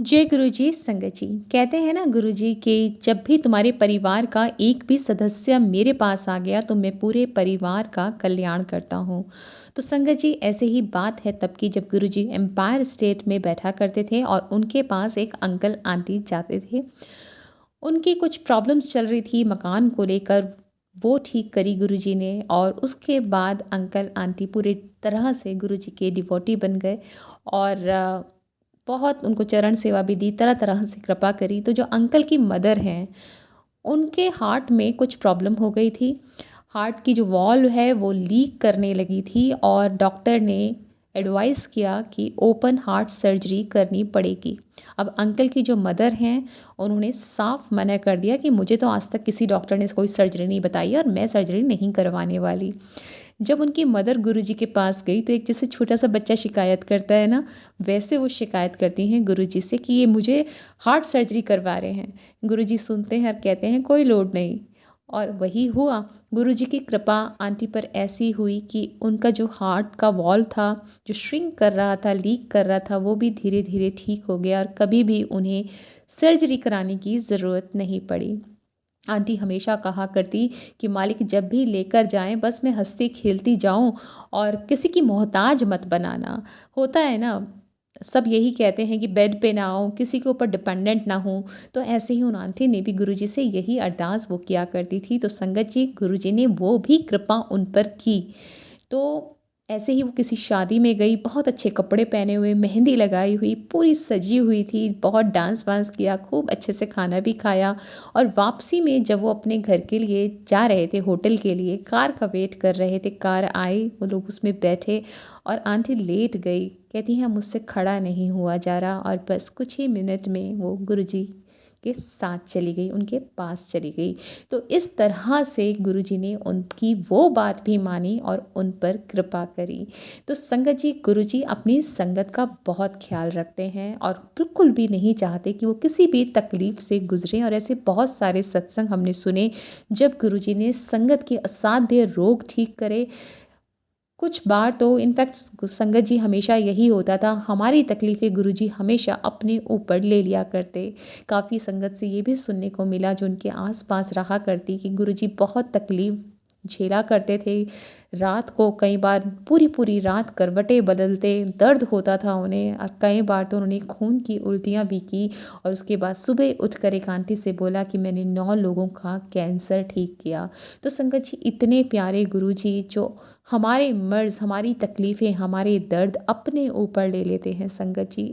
जय गुरुजी संगत जी। कहते हैं ना गुरुजी कि जब भी तुम्हारे परिवार का एक भी सदस्य मेरे पास आ गया तो मैं पूरे परिवार का कल्याण करता हूँ। तो संगत जी ऐसे ही बात है तब की जब गुरुजी एम्पायर स्टेट में बैठा करते थे और उनके पास एक अंकल आंटी जाते थे। उनकी कुछ प्रॉब्लम्स चल रही थी मकान को लेकर। वो ठीक करी गुरुजी ने और उसके बाद अंकल आंटी पूरी तरह से गुरुजी के डिवोटी बन गए। और बहुत उनको चरण सेवा भी दी, तरह तरह से कृपा करी। तो जो अंकल की मदर हैं, उनके हार्ट में कुछ प्रॉब्लम हो गई थी। हार्ट की जो वॉल्व है वो लीक करने लगी थी और डॉक्टर ने एडवाइस किया कि ओपन हार्ट सर्जरी करनी पड़ेगी। अब अंकल की जो मदर हैं, उन्होंने साफ मना कर दिया कि मुझे तो आज तक किसी डॉक्टर ने कोई सर्जरी नहीं बताई और मैं सर्जरी नहीं करवाने वाली। जब उनकी मदर गुरुजी के पास गई तो एक जैसे छोटा सा बच्चा शिकायत करता है ना, वैसे वो शिकायत करती हैं गुरुजी से कि ये मुझे हार्ट सर्जरी करवा रहे हैं। गुरुजी सुनते हैं और कहते हैं कोई लोड नहीं। और वही हुआ। गुरुजी की कृपा आंटी पर ऐसी हुई कि उनका जो हार्ट का वॉल था, जो श्रिंक कर रहा था, लीक कर रहा था, वो भी धीरे धीरे ठीक हो गया और कभी भी उन्हें सर्जरी कराने की ज़रूरत नहीं पड़ी। आंटी हमेशा कहा करती कि मालिक जब भी लेकर जाएं बस मैं हंसती खेलती जाऊं और किसी की मोहताज मत बनाना। होता है ना, सब यही कहते हैं कि बेड पे ना आऊं, किसी के ऊपर डिपेंडेंट ना हूं। तो ऐसे ही उन आंटी ने भी गुरुजी से यही अरदास वो किया करती थी। तो संगत जी गुरुजी ने वो भी कृपा उन पर की। तो ऐसे ही वो किसी शादी में गई, बहुत अच्छे कपड़े पहने हुए, मेहंदी लगाई हुई, पूरी सजी हुई थी, बहुत डांस वांस किया, खूब अच्छे से खाना भी खाया। और वापसी में जब वो अपने घर के लिए जा रहे थे, होटल के लिए कार का वेट कर रहे थे, कार आई, वो लोग उसमें बैठे और आंटी लेट गई। कहती हैं मुझसे खड़ा नहीं हुआ जा रहा और बस कुछ ही मिनट में वो गुरुजी के साथ चली गई, उनके पास चली गई। तो इस तरह से गुरुजी ने उनकी वो बात भी मानी और उन पर कृपा करी। तो संगत जी गुरुजी अपनी संगत का बहुत ख्याल रखते हैं और बिल्कुल भी नहीं चाहते कि वो किसी भी तकलीफ से गुजरें। और ऐसे बहुत सारे सत्संग हमने सुने जब गुरुजी ने संगत के असाध्य रोग ठीक करे। कुछ बार तो इनफैक्ट संगत जी हमेशा यही होता था, हमारी तकलीफ़ें गुरुजी हमेशा अपने ऊपर ले लिया करते। काफ़ी संगत से ये भी सुनने को मिला जो उनके आस-पास रहा करती कि गुरुजी बहुत तकलीफ़ झेला करते थे। रात को कई बार पूरी-पूरी रात करवटें बदलते, दर्द होता था उन्हें और कई बार तो उन्होंने खून की उल्टियाँ भी की। और उसके बाद सुबह उठकर एक आंटी से बोला कि मैंने 9 लोगों का कैंसर ठीक किया। तो संगत जी इतने प्यारे गुरुजी जो हमारे मर्ज़, हमारी तकलीफ़ें, हमारे दर्द अपने ऊपर ले लेते हैं संगत जी।